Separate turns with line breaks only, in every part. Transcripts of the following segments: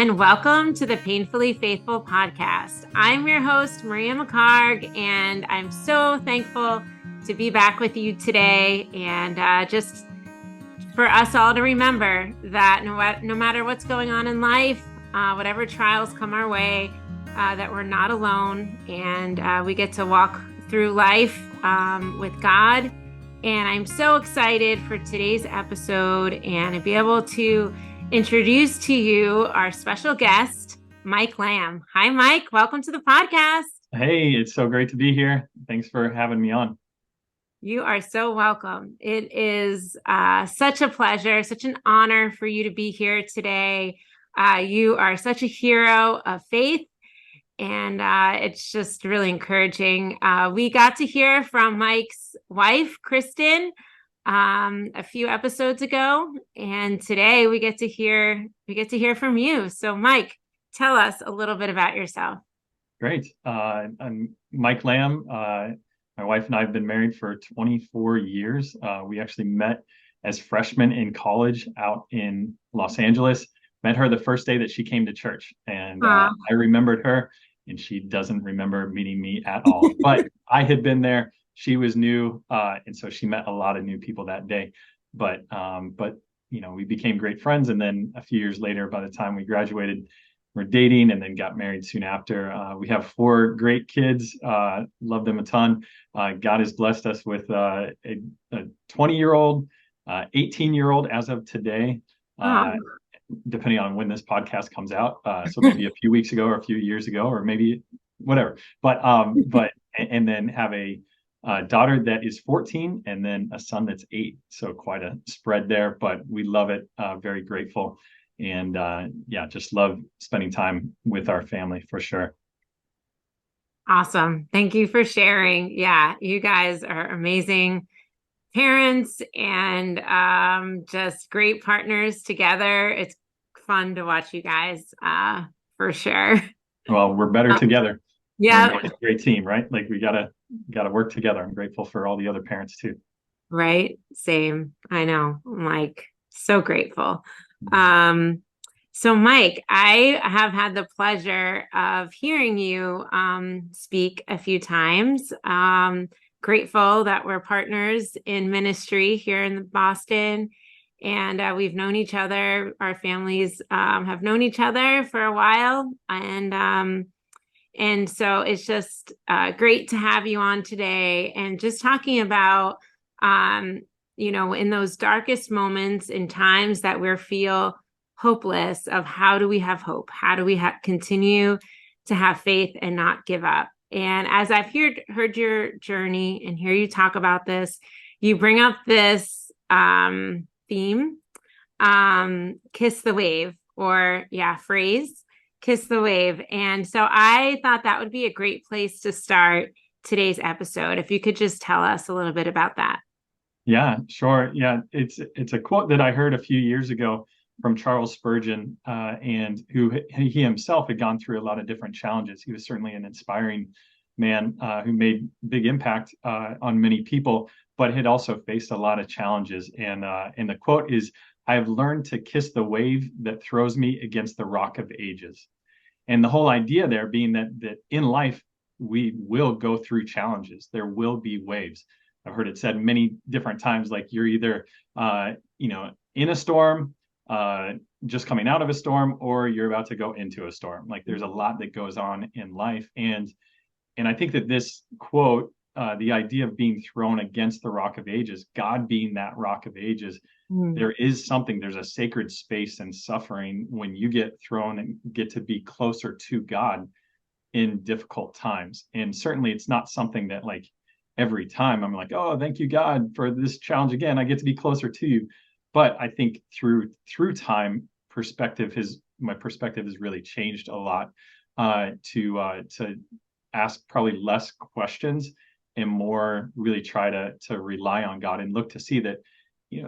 and welcome to the Painfully Faithful podcast. I'm your host, Maria McCarg, and I'm so thankful to be back with you today and just for us all to remember that no matter what's going on in life, whatever trials come our way, that we're not alone, and we get to walk through life with God. And I'm so excited for today's episode and to be able to introduce to you our special guest, Mike Lamb. Hi, Mike. Welcome to the podcast.
Hey, it's so great to be here. Thanks for having me on.
You are so welcome. It is such a pleasure, such an honor for you to be here today. You are such a hero of faith, and it's just really encouraging. We got to hear from Mike's wife, Kristen, a few episodes ago, and today we get to hear from you. So, Mike, tell us a little bit about yourself.
Great. I'm Mike Lamb. My wife and I have been married for 24 years. We actually met as freshmen in college out in Los Angeles. Met her the first day that she came to church, and I remembered her, and she doesn't remember meeting me at all. But I had been there. She was new, and so she met a lot of new people that day. But we became great friends, and then a few years later, by the time we graduated, we're dating, and then got married soon after. We have 4 great kids. Love them a ton. God has blessed us with a 20-year-old, 18-year-old as of today, depending on when this podcast comes out. So maybe a few weeks ago or a few years ago, or maybe whatever. And then have a daughter that is 14, and then a son that's 8. So quite a spread there, but we love it. Very grateful. And just love spending time with our family for sure.
Awesome. Thank you for sharing. Yeah, you guys are amazing parents and just great partners together. It's fun to watch you guys for sure.
Well, we're better together.
Yeah.
It's a great team, right? Like we gotta work together. I'm grateful for all the other parents too.
Right. Same. I know. I'm like so grateful. So Mike, I have had the pleasure of hearing you speak a few times. Grateful that we're partners in ministry here in Boston, and we've known each other. Our families have known each other for a while, and so it's just great to have you on today and just talking about in those darkest moments in times that we feel hopeless, of how do we have hope? How do we continue to have faith and not give up? And as I've heard your journey and hear you talk about this, you bring up this theme, kiss the wave, or phrase, kiss the wave. And so I thought that would be a great place to start today's episode. If you could just tell us a little bit about that.
Yeah, sure. Yeah, it's a quote that I heard a few years ago from Charles Spurgeon, and who he himself had gone through a lot of different challenges. He was certainly an inspiring man who made big impact on many people, but had also faced a lot of challenges. And the quote is, "I have learned to kiss the wave that throws me against the rock of ages." And the whole idea there being that in life, we will go through challenges. There will be waves. I've heard it said many different times, like you're either, in a storm, just coming out of a storm, or you're about to go into a storm. Like there's a lot that goes on in life. And I think that this quote, the idea of being thrown against the rock of ages, God being that rock of ages, there's a sacred space and suffering when you get thrown and get to be closer to God in difficult times. And certainly it's not something that like every time I'm like, oh, thank you, God, for this challenge again. I get to be closer to you. But I think through time, my perspective has really changed a lot, to ask probably less questions and more really try to rely on God and look to see that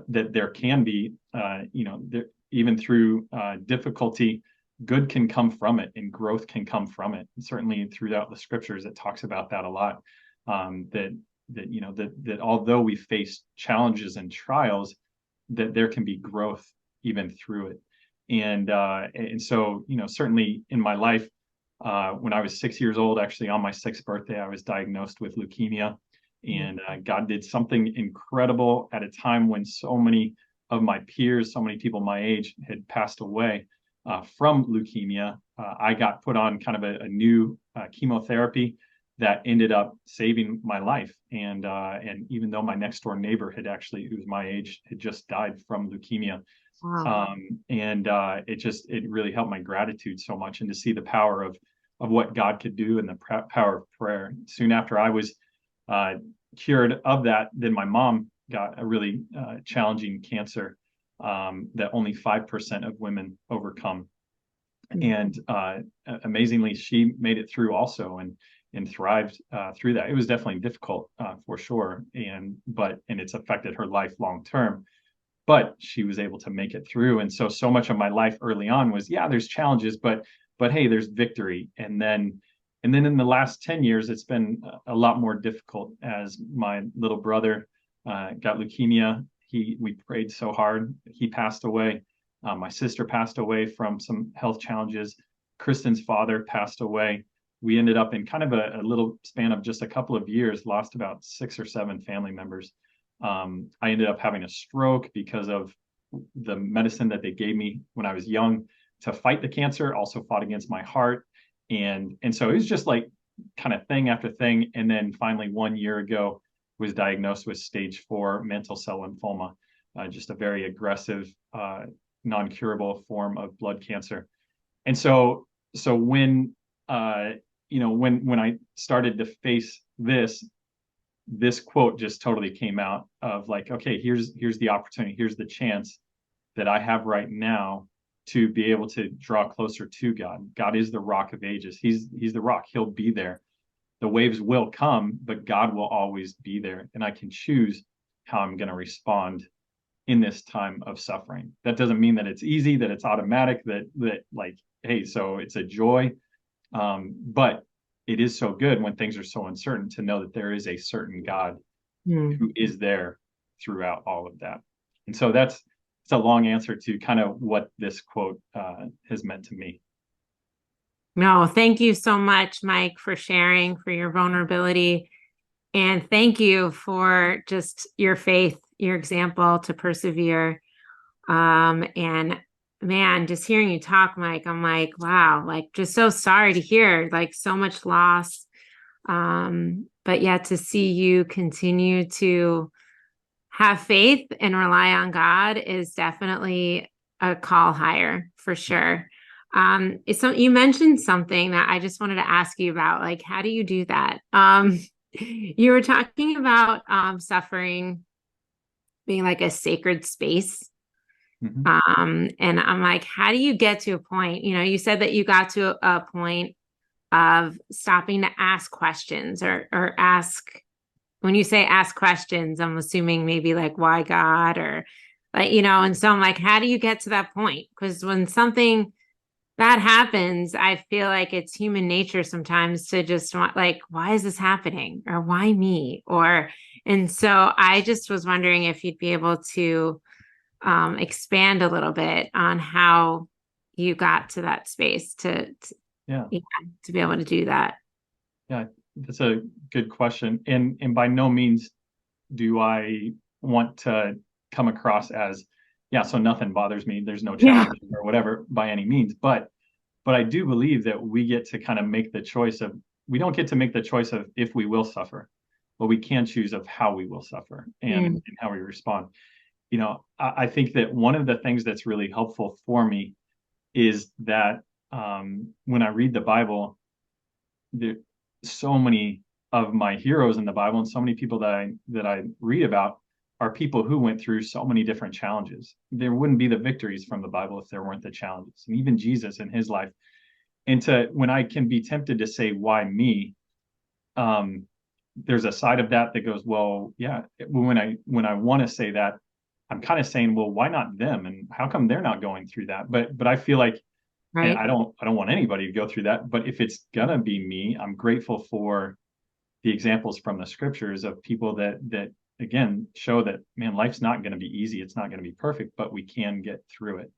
that there can be there, even through difficulty, good can come from it and growth can come from it. And certainly throughout the scriptures, it talks about that a lot. That although we face challenges and trials, that there can be growth even through it. And so, certainly in my life, when I was 6 years old, actually on my sixth birthday, I was diagnosed with leukemia. And God did something incredible at a time when so many of my peers, so many people my age had passed away from leukemia. I got put on kind of a new chemotherapy that ended up saving my life. And even though my next door neighbor who was my age, had just died from leukemia,
Wow.
it really helped my gratitude so much, and to see the power of what God could do and the power of prayer. Soon after I was uh, cured of that, then my mom got a really challenging cancer that only 5% of women overcome.
Mm.
And amazingly, she made it through also, and thrived through that. It was definitely difficult for sure, and it's affected her life long term, but she was able to make it through. And so much of my life early on was, yeah, there's challenges, but hey, there's victory. And then in the last 10 years, it's been a lot more difficult as my little brother got leukemia. We prayed so hard. He passed away. My sister passed away from some health challenges. Kristen's father passed away. We ended up in kind of a little span of just a couple of years, lost about 6 or 7 family members. I ended up having a stroke because of the medicine that they gave me when I was young to fight the cancer, also fought against my heart. And so it was just like kind of thing after thing. And then finally 1 year ago was diagnosed with stage 4 mantle cell lymphoma, just a very aggressive, non-curable form of blood cancer. And so when I started to face this quote just totally came out of like, okay, here's the opportunity, here's the chance that I have right now to be able to draw closer to God. God is the rock of ages. He's the rock. He'll be there. The waves will come, but God will always be there. And I can choose how I'm going to respond in this time of suffering. That doesn't mean that it's easy, that it's automatic, that like, hey, so it's a joy. But it is so good when things are so uncertain to know that there is a certain God
Mm.
who is there throughout all of that. And so it's a long answer to kind of what this quote has meant to me.
No, thank you so much, Mike, for sharing, for your vulnerability. And thank you for just your faith, your example to persevere. And man, just hearing you talk, Mike, I'm like, wow, like just so sorry to hear, like so much loss. But yeah, to see you continue to have faith and rely on God is definitely a call higher for sure. You mentioned something that I just wanted to ask you about, like, how do you do that? You were talking about suffering being like a sacred space.
Mm-hmm.
And I'm like, how do you get to a point? You said that you got to a point of stopping to ask questions or ask when you say ask questions, I'm assuming maybe like why God or like, and so I'm like, how do you get to that point? Because when something bad happens, I feel like it's human nature sometimes to just want like, why is this happening? Or why me? And so I just was wondering if you'd be able to expand a little bit on how you got to that space
Yeah,
yeah, to be able to do that.
yeah, that's a good question. And by no means do I want to come across as, yeah, so nothing bothers me. There's no
Yeah.
challenge or whatever by any means. But I do believe that we get to kind of make the choice of, we don't get to make the choice of if we will suffer, but we can choose of how we will suffer and
Mm.
how we respond. I think that one of the things that's really helpful for me is that when I read the Bible, there so many of my heroes in the Bible and so many people that I read about are people who went through so many different challenges. There wouldn't be the victories from the Bible if there weren't the challenges. And even Jesus in his life. And to when I can be tempted to say, why me? Um, there's a side of that that goes, well, yeah, when I want to say that, I'm kind of saying, well, why not them? And how come they're not going through that? But I feel like, and
Right.
I don't want anybody to go through that. But if it's gonna be me, I'm grateful for the examples from the scriptures of people that again show that, man, life's not going to be easy. It's not going to be perfect, but we can get through it.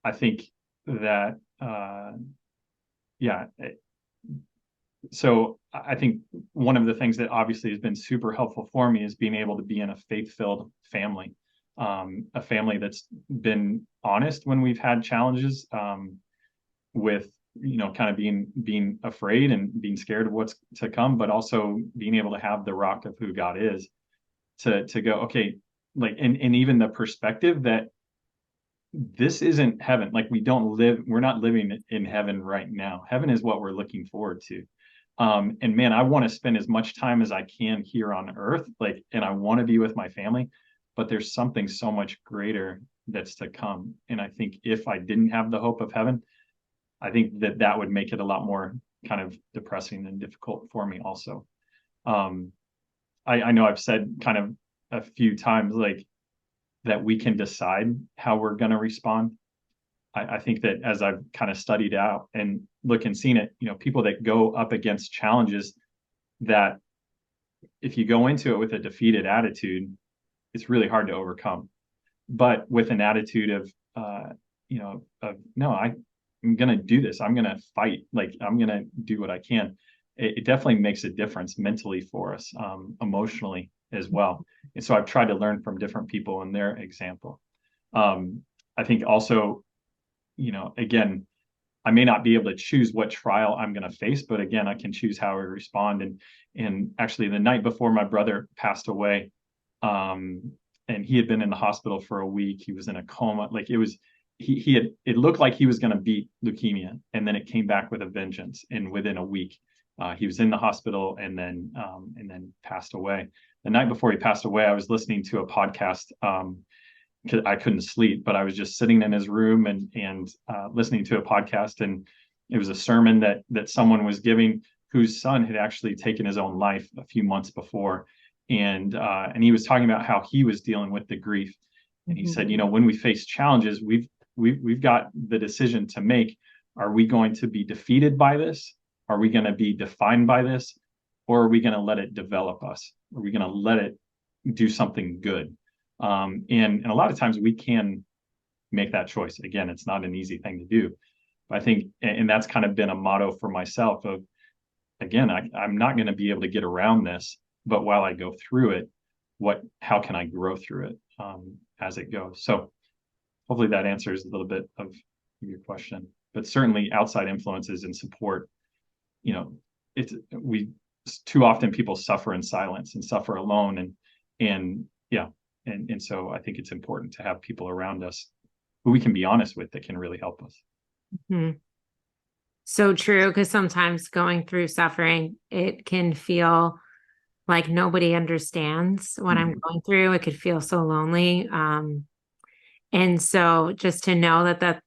I think that, yeah. So I think one of the things that obviously has been super helpful for me is being able to be in a faith-filled family, a family that's been honest when we've had challenges, with, kind of being afraid and being scared of what's to come, but also being able to have the rock of who God is to go, okay, like, and even the perspective that this isn't heaven. Like, we're not living in heaven right now. Heaven is what we're looking forward to. And man, I want to spend as much time as I can here on earth, like, and I want to be with my family, but there's something so much greater that's to come. And I think if I didn't have the hope of heaven, I think that would make it a lot more kind of depressing and difficult for me also. Um, I know I've said kind of a few times, like, that we can decide how we're going to respond. I think that as I've kind of studied out and look and seen it, people that go up against challenges, that if you go into it with a defeated attitude, it's really hard to overcome. But with an attitude of, no, I'm going to do this. I'm going to fight. Like, I'm going to do what I can. It definitely makes a difference mentally for us, emotionally as well. And so I've tried to learn from different people and their example. I think also, again, I may not be able to choose what trial I'm going to face, but again, I can choose how I respond. And actually, the night before my brother passed away, and he had been in the hospital for a week. He was in a coma. Like, it looked like he was going to beat leukemia, and then it came back with a vengeance. And within a week, he was in the hospital and then passed away. The night before he passed away, I was listening to a podcast. I couldn't sleep, but I was just sitting in his room and listening to a podcast, and it was a sermon that someone was giving whose son had actually taken his own life a few months before, and he was talking about how he was dealing with the grief, and he said, when we face challenges, we've got the decision to make. Are we going to be defeated by this? Are we going to be defined by this? Or are we going to let it develop us? Are we going to let it do something good? And a lot of times we can make that choice. Again, it's not an easy thing to do. But I think, and that's kind of been a motto for myself of, again, I'm not going to be able to get around this, but while I go through it, how can I grow through it, as it goes? So hopefully that answers a little bit of your question. But certainly outside influences and support, we too often people suffer in silence and suffer alone, and yeah, and so I think it's important to have people around us who we can be honest with that can really help us.
Mm-hmm. So true, because sometimes going through suffering, it can feel like nobody understands what I'm going through. It could feel so lonely. And so just to know that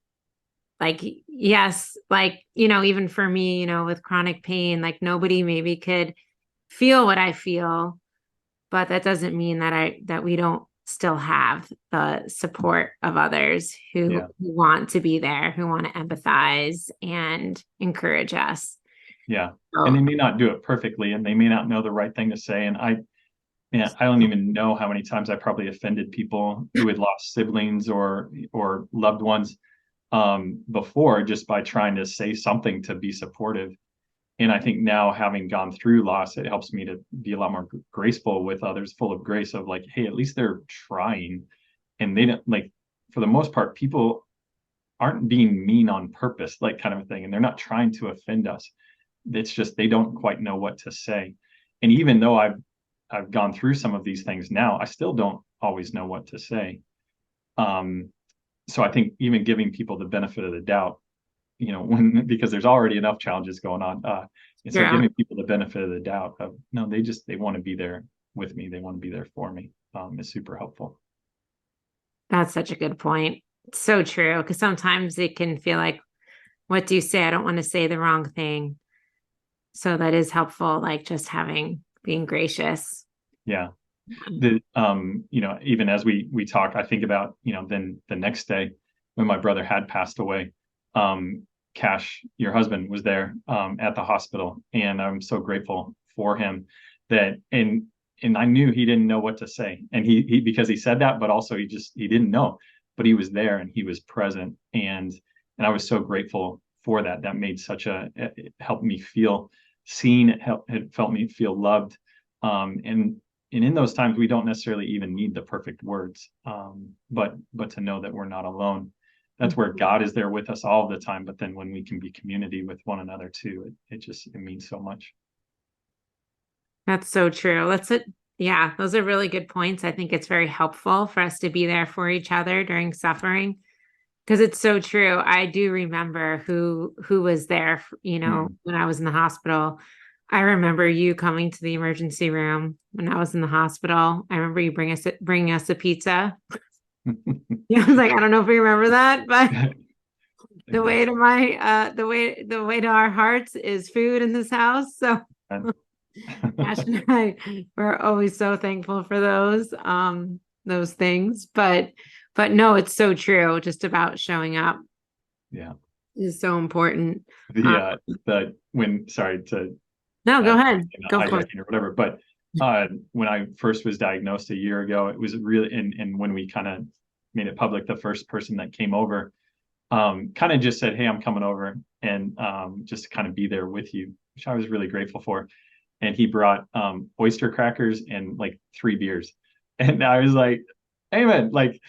like, yes, like, even for me, with chronic pain, like nobody maybe could feel what I feel, but that doesn't mean that we don't still have the support of others
Yeah.
who want to be there, who want to empathize and encourage us.
Yeah. And
So,
they may not do it perfectly, and they may not know the right thing to say. And I don't even know how many times I probably offended people who had lost siblings or loved ones, before, just by trying to say something to be supportive. And I think now, having gone through loss, it helps me to be a lot more graceful with others, full of grace of like, hey, at least they're trying. And they don't, like, for the most part, people aren't being mean on purpose, like, kind of a thing. And they're not trying to offend us. It's just they don't quite know what to say. And even though I've gone through some of these things now, I still don't always know what to say. So I think even giving people the benefit of the doubt, because there's already enough challenges going on. And so
yeah,
giving people the benefit of the doubt of, no, they want to be there with me. They want to be there for me, is super helpful.
that's such a good point. So true. Because sometimes it can feel like, what do you say? I don't want to say the wrong thing. So that is helpful, like just being gracious.
Yeah. Even as we talk, I think about, then the next day when my brother had passed away, Cash, your husband, was there, at the hospital, and I'm so grateful for him and I knew he didn't know what to say, and he because he said that, but also he didn't know. but he was there and he was present. And I was so grateful for that. That made it helped me feel seen. It felt me feel loved. And in those times, we don't necessarily even need the perfect words, but to know that we're not alone. That's where God is there with us all the time. But then when we can be community with one another too, it means so much.
That's so true. Yeah, those are really good points. I think it's very helpful for us to be there for each other during suffering because it's so true. I do remember who was there,
Mm.
when I was in the hospital. I remember you coming to the emergency room when I was in the hospital. I remember you bringing us a pizza. Yeah, I was like, I don't know if you remember that, but
I guess.
the way to our hearts is food in this house. So Ash and I were always so thankful for those things. But no, it's so true. Just about showing up
Yeah.
is so important.
The
Um,
uh the when sorry to
no, go
uh
ahead. Go for it.
hijacking or whatever, but when I first was diagnosed a year ago, it was really and when we kind of made it public, the first person that came over kind of just said, "Hey, I'm coming over," and just to kind of be there with you, which I was really grateful for. And he brought oyster crackers and like 3 beers, and I was like, "Hey, man, like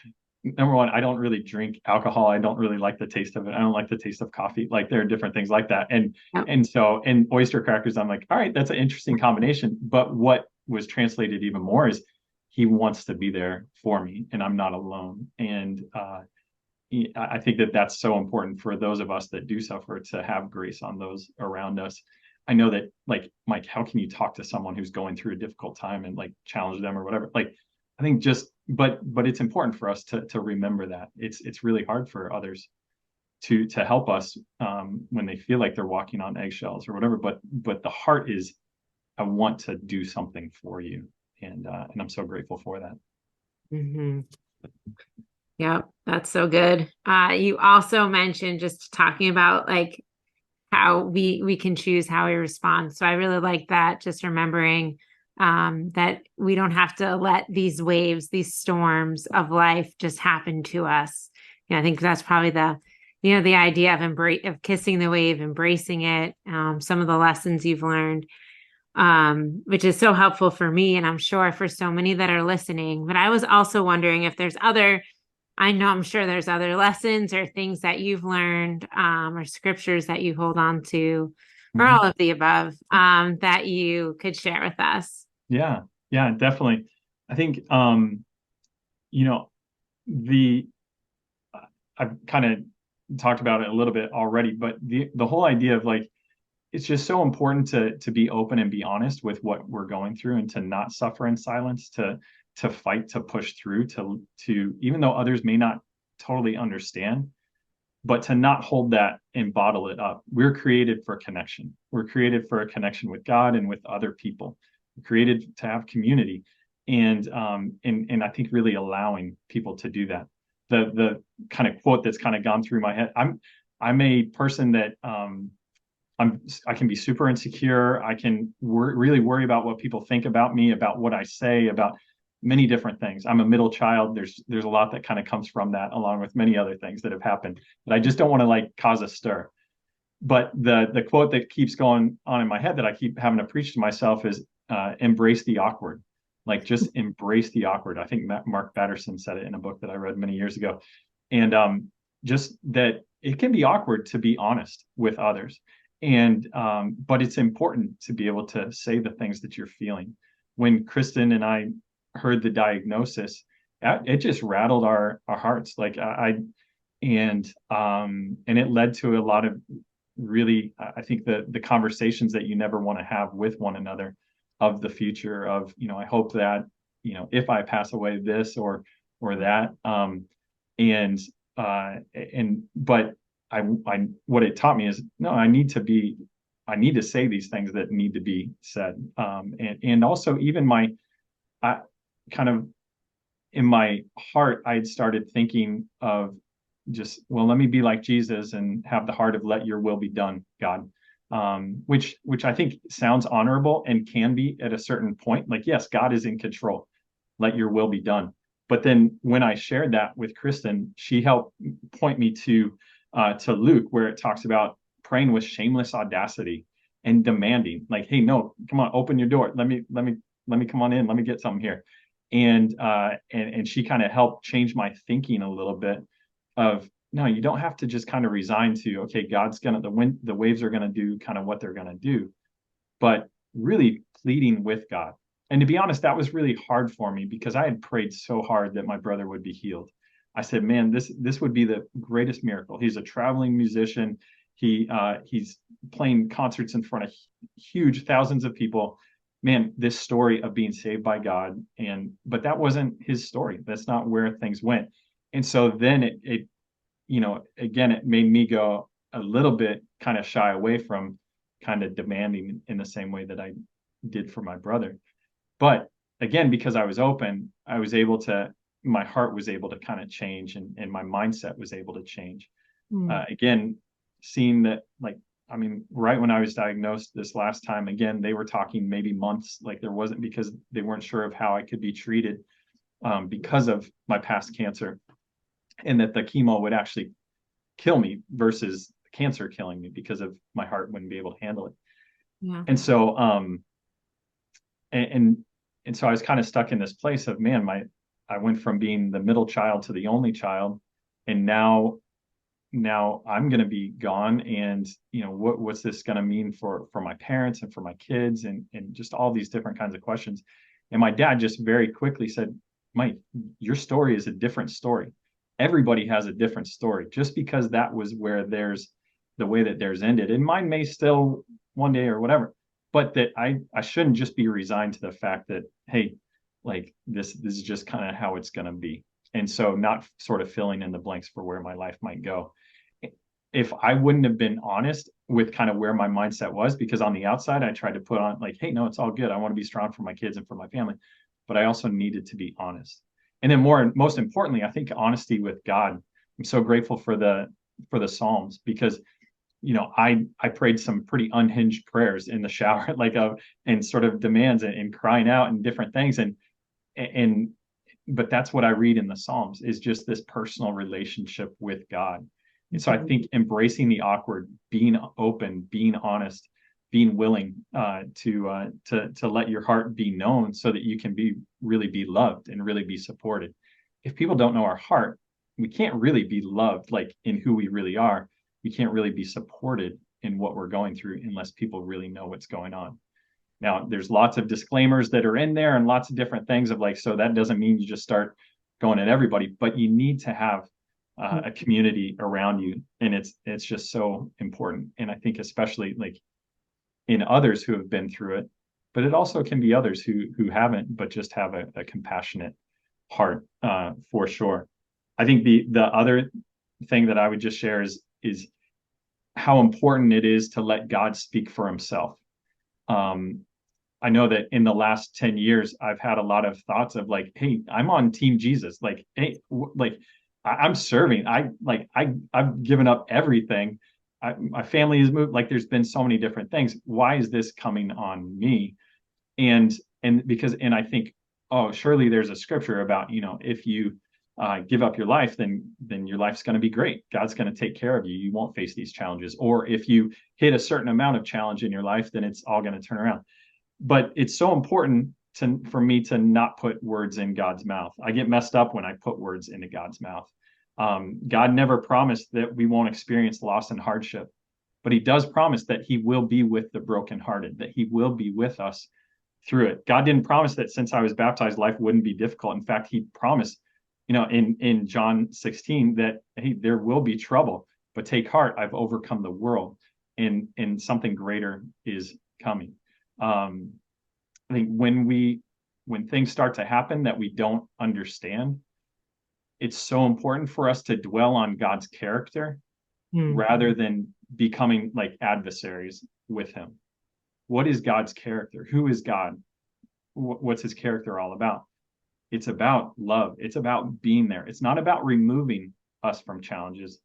number one, I don't really drink alcohol. I don't really like the taste of it. I don't like the taste of coffee. Like there are different things like that.
Yep.
And oyster crackers, I'm like, all right, that's an interesting combination. But what was translated even more is he wants to be there for me, and I'm not alone. And I think that that's so important for those of us that do suffer to have grace on those around us. I know that, like, Mike, how can you talk to someone who's going through a difficult time and like challenge them or whatever? Like, I think but it's important for us to remember that it's really hard for others to help us when they feel like they're walking on eggshells or whatever. But the heart is, I want to do something for you, and I'm so grateful for that.
Hmm. Yep, that's so good. You also mentioned just talking about like how we can choose how we respond. So I really like that, just remembering that we don't have to let these waves, these storms of life just happen to us. I think that's probably the idea of of kissing the wave, embracing it, some of the lessons you've learned, which is so helpful for me, and I'm sure for so many that are listening. But I was also wondering if I know I'm sure there's other lessons or things that you've learned, or scriptures that you hold on to, or all
Mhm.
of the above, that you could share with us.
Yeah, yeah, definitely. I think you know the I've kind of talked about it a little bit already, but the whole idea of like it's just so important to be open and be honest with what we're going through and to not suffer in silence, to fight, to push through, to even though others may not totally understand, but to not hold that and bottle it up. We're created for connection. We're created for a connection with God and with other people. We're created to have community, and I think really allowing people to do that. The kind of quote that's kind of gone through my head. I'm a person that I can be super insecure. I can really worry about what people think about me, about what I say, about many different things. I'm a middle child. There's a lot that kind of comes from that, along with many other things that have happened. But I just don't want to like cause a stir. But the quote that keeps going on in my head that I keep having to preach to myself is embrace the awkward. Like just embrace the awkward. I think Mark Batterson said it in a book that I read many years ago, and just that it can be awkward to be honest with others, and but it's important to be able to say the things that you're feeling. When Kristen and I heard the diagnosis, it just rattled our hearts. Like and it led to a lot of really, I think the conversations that you never want to have with one another of the future of, I hope that, if I pass away, this or that. And but I what it taught me is no, I need to say these things that need to be said. And also even I kind of in my heart, I had started thinking of just, well, let me be like Jesus and have the heart of let your will be done, God. Which I think sounds honorable and can be at a certain point. Like, yes, God is in control. Let your will be done. But then when I shared that with Kristen, she helped point me to Luke, where it talks about praying with shameless audacity and demanding, like, hey, no, come on, open your door. Let me come on in. Let me get something here. And she kind of helped change my thinking a little bit of, no, you don't have to just kind of resign to, okay, God's gonna, the waves are gonna do kind of what they're gonna do, but really pleading with God. And to be honest, that was really hard for me because I had prayed so hard that my brother would be healed. I said, man, this would be the greatest miracle. He's a traveling musician. He's playing concerts in front of huge thousands of people. Man, this story of being saved by God, but that wasn't his story. That's not where things went. And so then it again, it made me go a little bit kind of shy away from kind of demanding in the same way that I did for my brother. But again, because I was open, my heart was able to kind of change, and my mindset was able to change.
Mm.
Again, seeing that, like, I mean, right when I was diagnosed this last time, again, they were talking maybe months, like there wasn't, because they weren't sure of how I could be treated because of my past cancer, and that the chemo would actually kill me versus cancer killing me because of my heart wouldn't be able to handle it.
Yeah.
And so and and so I was kind of stuck in this place of, man, I went from being the middle child to the only child, and now I'm going to be gone, and what's this going to mean for my parents and for my kids, and just all these different kinds of questions. And my dad just very quickly said, Mike, your story is a different story. Everybody has a different story. Just because that was where there's the way that theirs ended, and mine may still one day or whatever, but that I shouldn't just be resigned to the fact that, hey, like this is just kind of how it's going to be. And so not sort of filling in the blanks for where my life might go. If I wouldn't have been honest with kind of where my mindset was, because on the outside I tried to put on like, hey, no, it's all good. I want to be strong for my kids and for my family. But I also needed to be honest. And then most importantly, I think honesty with God. I'm so grateful for the Psalms, because I prayed some pretty unhinged prayers in the shower, like and sort of demands and crying out and different things. And but that's what I read in the Psalms, is just this personal relationship with God. And so I think embracing the awkward, being open, being honest, being willing to let your heart be known so that you can really be loved and really be supported. If people don't know our heart, we can't really be loved like in who we really are. We can't really be supported in what we're going through unless people really know what's going on. Now, there's lots of disclaimers that are in there and lots of different things of like, so that doesn't mean you just start going at everybody, but you need to have a community around you, and it's just so important. And I think especially like in others who have been through it, but it also can be others who haven't, but just have a compassionate heart, for sure. I think the other thing that I would just share is how important it is to let God speak for himself. I know that in the last 10 years, I've had a lot of thoughts of like, hey, I'm on team Jesus. Like, hey, like I'm serving. I've given up everything. My family has moved. Like, there's been so many different things. Why is this coming on me? And and I think, oh, surely there's a scripture about, if you give up your life, then your life's going to be great. God's going to take care of you. You won't face these challenges. Or if you hit a certain amount of challenge in your life, then it's all going to turn around. But it's so important for me to not put words in God's mouth. I get messed up when I put words into God's mouth. God never promised that we won't experience loss and hardship, but he does promise that he will be with the brokenhearted, that he will be with us through it. God didn't promise that since I was baptized, life wouldn't be difficult. In fact, he promised, in John 16, that, hey, there will be trouble, but take heart, I've overcome the world, and something greater is coming. I think when things start to happen that we don't understand, it's so important for us to dwell on God's character rather than becoming like adversaries with him. What is God's character? Who is God? What's his character all about? It's about love. It's about being there. It's not about removing us from challenges.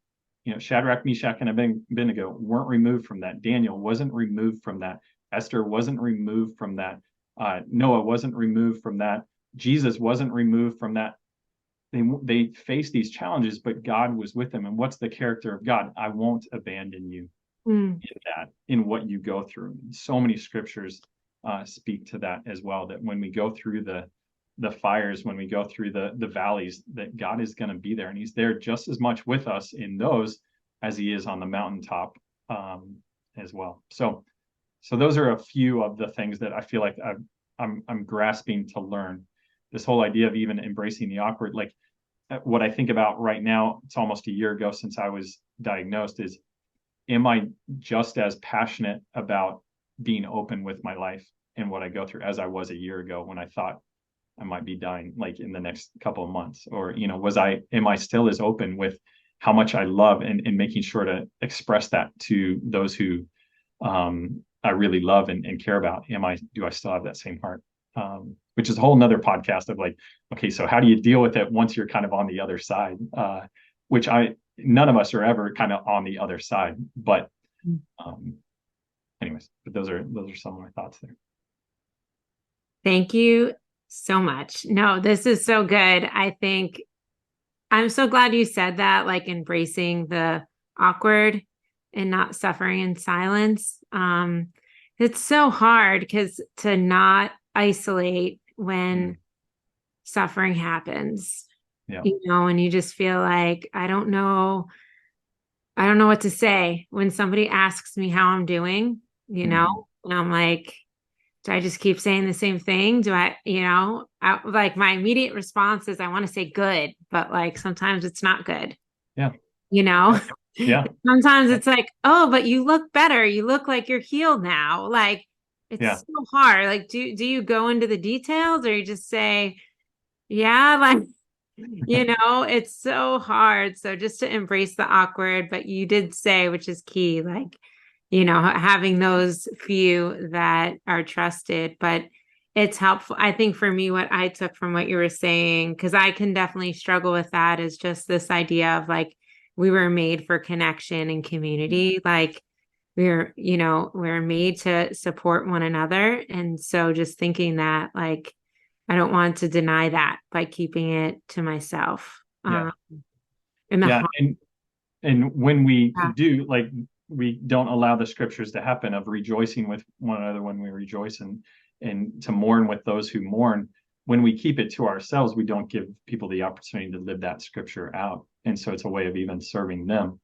Shadrach, Meshach, and Abednego weren't removed from that. Daniel wasn't removed from that. Esther wasn't removed from that. Noah wasn't removed from that. Jesus wasn't removed from that. they faced these challenges, but God was with them. And what's the character of God? I won't abandon you
Mm.
in that, in what you go through. So many scriptures speak to that as well. That when we go through the fires, when we go through the valleys, that God is going to be there, and He's there just as much with us in those as He is on the mountaintop as well. So those are a few of the things that I feel like I'm grasping to learn. This whole idea of even embracing the awkward, like what I think about right now, it's almost a year ago since I was diagnosed, is am I just as passionate about being open with my life and what I go through as I was a year ago when I thought I might be dying like in the next couple of months? Or, am I still as open with how much I love and making sure to express that to those who I really love and care about? Do I still have that same heart? Which is a whole nother podcast of like, okay, so how do you deal with it once you're kind of on the other side? Which none of us are ever kind of on the other side, but um, anyways, but those are some of my thoughts there.
Thank you so much. No, this is so good. I think I'm so glad you said that, like embracing the awkward and not suffering in silence. It's so hard because to not isolate when suffering happens,
Yeah.
and you just feel like, I don't know what to say when somebody asks me how I'm doing,
Mhm.
and I'm like, do I just keep saying the same thing? Do like my immediate response is I want to say good, but like sometimes it's not good,
Yeah.
you know?
Yeah. Yeah.
Sometimes it's like, oh, but you look better. You look like you're healed now. Like it's
Yeah.
so hard. Like, do you go into the details or you just say, yeah, like, it's so hard. So just to embrace the awkward, but you did say, which is key, like, having those few that are trusted, but it's helpful. I think for me, what I took from what you were saying, because I can definitely struggle with that, is just this idea of like, we were made for connection and community. Like, we're made to support one another. And so just thinking that, like, I don't want to deny that by keeping it to myself.
Yeah.
In the
Yeah.
heart.
And when we
Yeah.
do, like, we don't allow the scriptures to happen of rejoicing with one another when we rejoice, and to mourn with those who mourn. When we keep it to ourselves, we don't give people the opportunity to live that scripture out. And so it's a way of even serving them,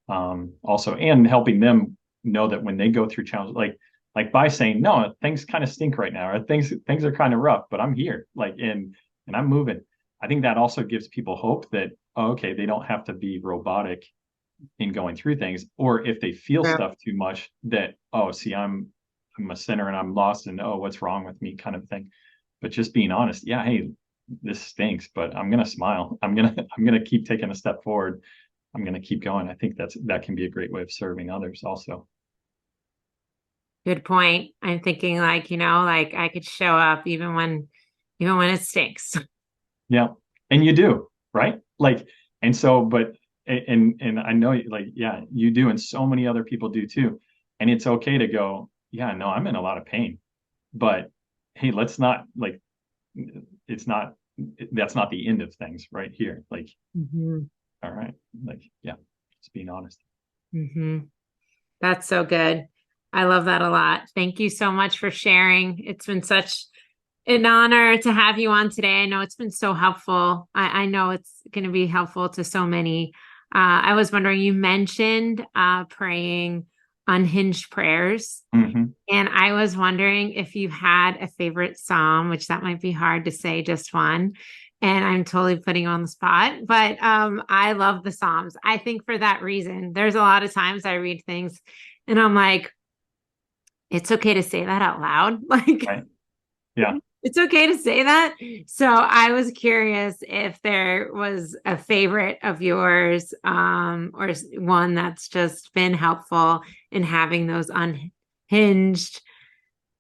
also, and helping them know that when they go through challenges, like by saying, no, things kind of stink right now, or things are kind of rough, but I'm here, like, and I'm moving. I think that also gives people hope that, oh, okay, they don't have to be robotic in going through things. Or if they feel
True.
stuff too much, that, oh, see, I'm a sinner and I'm lost, and oh, what's wrong with me, kind of thing. But just being honest, yeah, hey, this stinks, but I'm gonna smile. I'm gonna keep taking a step forward. I'm gonna keep going. I think that can be a great way of serving others also.
Good point. I'm thinking like, like I could show up even when it stinks.
Yeah. And you do, right? Like, and so, but and I know, like, yeah, you do, and so many other people do too. And it's okay to go, yeah, no, I'm in a lot of pain, but hey, let's not, like, it's not, that's not the end of things right here. Like,
Hmm.
all right, like, yeah, just being honest.
Hmm. That's so good. I love that a lot. Thank you so much for sharing. It's been such an honor to have you on today. I know it's been so helpful. I know it's going to be helpful to so many. I was wondering, you mentioned praying unhinged prayers.
Hmm.
And I was wondering if you had a favorite psalm, which that might be hard to say just one. And I'm totally putting you on the spot, but I love the Psalms. I think for that reason, there's a lot of times I read things and I'm like, it's okay to say that out loud. Like,
Right. Yeah.
it's okay to say that. So I was curious if there was a favorite of yours, or one that's just been helpful in having those unhinged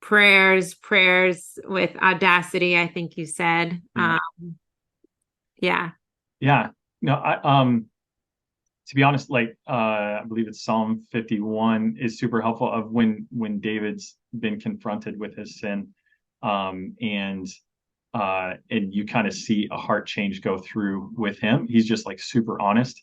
prayers with audacity, I think you said.
Yeah.
Yeah.
Yeah. No, to be honest, like, I believe it's Psalm 51 is super helpful of when David's been confronted with his sin, and and you kind of see a heart change go through with him. He's just like super honest,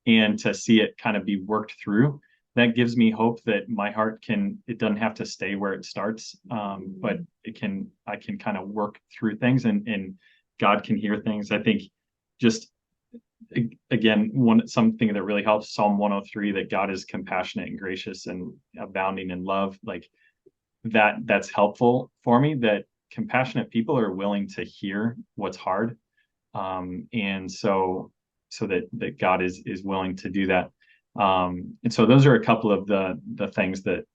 and to see it kind of be worked through, that gives me hope that my heart can, it doesn't have to stay where it starts, but it can, I can kind of work through things, and God can hear things. I think just again, something that really helps, Psalm 103, that God is compassionate and gracious and abounding in love, like that's helpful for me, that compassionate people are willing to hear what's hard, and so that God is willing to do that, and so those are a couple of the things that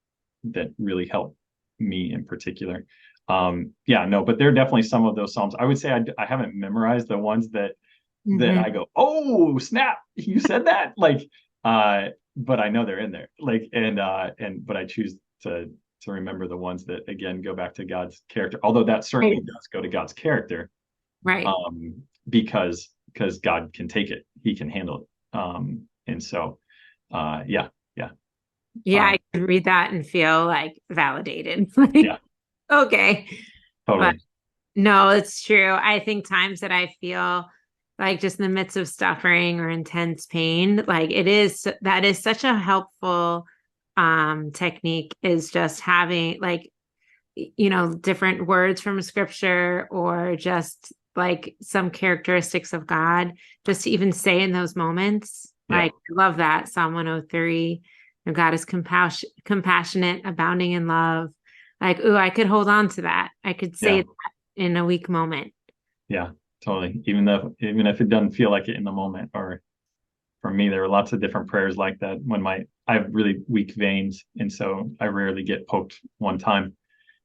really help me in particular. Yeah, no, but there are definitely some of those psalms. I would say I haven't memorized the ones that
Mhm.
I go, oh snap, you said that, like, but I know they're in there, like, and but I choose to remember the ones that again go back to God's character, although that certainly
Right.
does go to God's character,
Right.
because God can take it, he can handle it, and so yeah, yeah,
Yeah,
um
I can read that and feel like validated. Like,
yeah,
okay. But
totally,
no, it's true. I think times that I feel like just in the midst of suffering or intense pain, like that is such a helpful technique, is just having like different words from scripture, or just like some characteristics of God, just to even say in those moments.
yeah,
Like, I love that Psalm 103. God is compassionate, abounding in love. Like, ooh, I could hold on to that. I could say
yeah,
that in a weak moment.
yeah, totally, even if it doesn't feel like it in the moment. Or for me, there are lots of different prayers like that when I have really weak veins, and so I rarely get poked one time.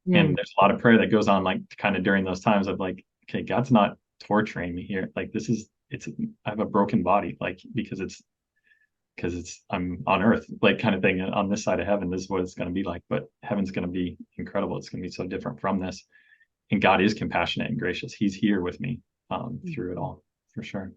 And
Mm,
there's a lot of prayer that goes on, like kind of during those times of like, okay, God's not torturing me here. Like I have a broken body, like because it's I'm on earth, like kind of thing, on this side of heaven. This is what it's going to be like, but heaven's going to be incredible. It's going to be so different from this. And God is compassionate and gracious. He's here with me through it all, for sure.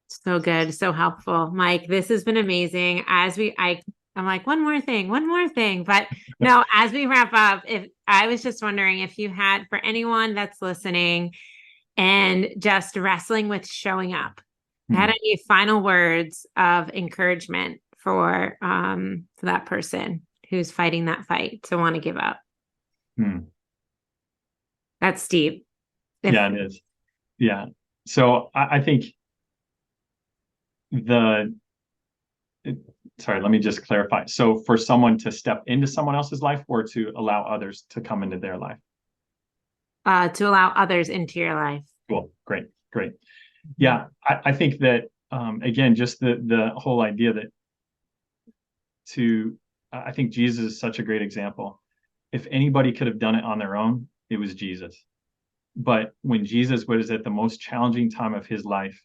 so good, so helpful. Mike, this has been amazing. I'm like, one more thing. But no, as we wrap up, if I was just wondering if you had, for anyone that's listening and just wrestling with showing up, had
Hmm.
any final words of encouragement for that person who's fighting that fight to want to give up?
Hmm.
That's deep. If
Yeah, it is. Yeah. So I think the sorry, let me just clarify. So for someone to step into someone else's life, or to allow others to come into their life?
To allow others into your life.
Cool. Great. Great.
Mhm.
Yeah. I think that, again, just the whole idea that to, I think Jesus is such a great example. If anybody could have done it on their own, it was Jesus. But when Jesus was at the most challenging time of his life,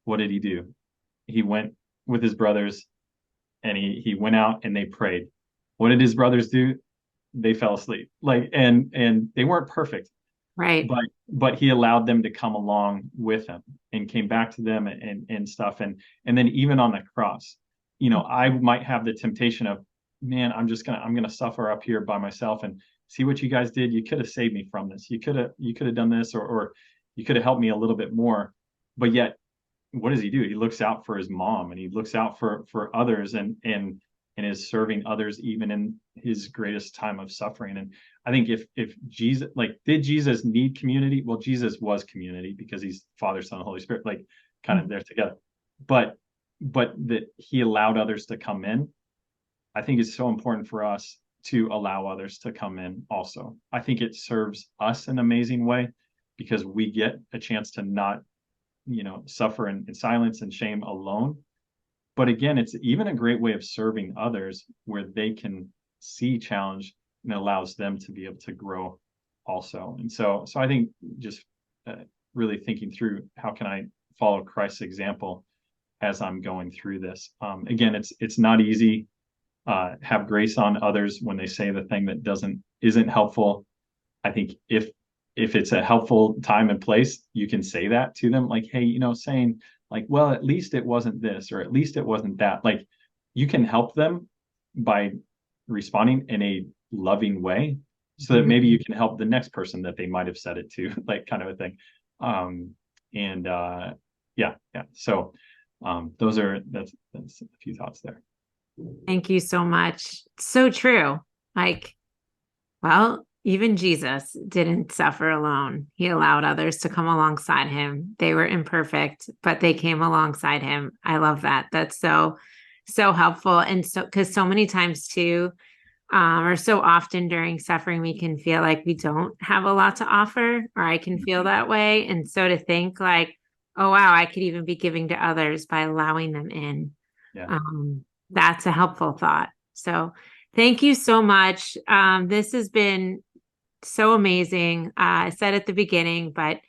what did he do? He went with his brothers, and he went out and they prayed. What did his brothers do? They fell asleep. Like, and they weren't perfect,
Right.
but he allowed them to come along with him and came back to them, and stuff. And then even on the cross, I might have the temptation of, man, I'm gonna suffer up here by myself, and see what you guys did. You could have saved me from this. You could have done this, or you could have helped me a little bit more. But yet, what does he do? He looks out for his mom, and he looks out for others, and is serving others even in his greatest time of suffering. And I think if Jesus, like, did Jesus need community? Well, Jesus was community because he's Father, Son, and Holy Spirit, like kind of there together. But that he allowed others to come in, I think it's so important for us to allow others to come in also. I think it serves us in an amazing way, because we get a chance to not, suffer in silence and shame alone. But again, it's even a great way of serving others, where they can see challenge, and it allows them to be able to grow also. And so I think just really thinking through, how can I follow Christ's example as I'm going through this. Again, it's not easy. Have grace on others when they say the thing that isn't helpful. I think if it's a helpful time and place, you can say that to them, like, hey, saying like, well, at least it wasn't this, or at least it wasn't that. Like, you can help them by responding in a loving way, so that maybe you can help the next person that they might have said it to, like kind of a thing. And yeah, yeah. So that's a few thoughts there.
Thank you so much. So true. Like, well, even Jesus didn't suffer alone. He allowed others to come alongside him. They were imperfect, but they came alongside him. I love that. That's so, so helpful. And so, because so many times too, or so often during suffering, we can feel like we don't have a lot to offer, or I can feel that way. And so to think like, oh, wow, I could even be giving to others by allowing them in.
Yeah.
That's a helpful thought. So thank you so much. This has been so amazing. I said at the beginning, but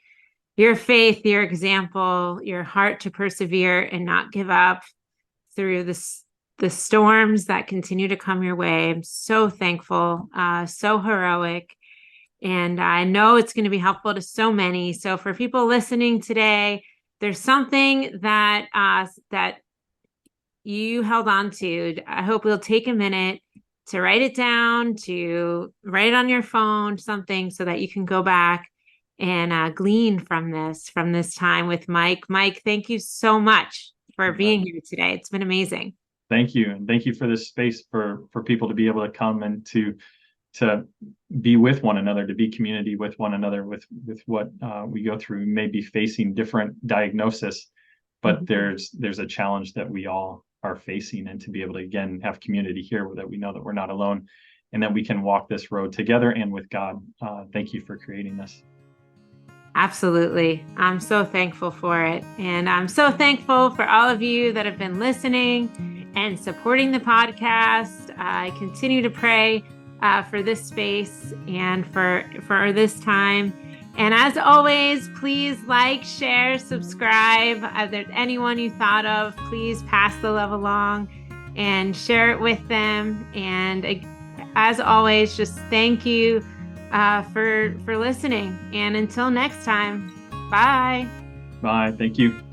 your faith, your example, your heart to persevere and not give up through the storms that continue to come your way. I'm so thankful, so heroic. And I know it's going to be helpful to so many. So for people listening today, there's something that you held on to. I hope you'll take a minute to write it down, to write it on your phone, something so that you can go back and glean from this time with Mike. Mike, thank you so much for
Right.
being here today. It's been amazing.
Thank you, and thank you for this space for people to be able to come and to be with one another, to be community with one another, with what we go through. We may be facing different diagnosis, but there's a challenge that we all are facing, and to be able to again have community here that we know that we're not alone, and that we can walk this road together and with God. Thank you for creating this.
Absolutely. I'm so thankful for it. And I'm so thankful for all of you that have been listening and supporting the podcast. I continue to pray for this space and for this time. And as always, please like, share, subscribe. If there's anyone you thought of, please pass the love along and share it with them. And as always, just thank you for listening. And until next time, bye.
Bye. Thank you.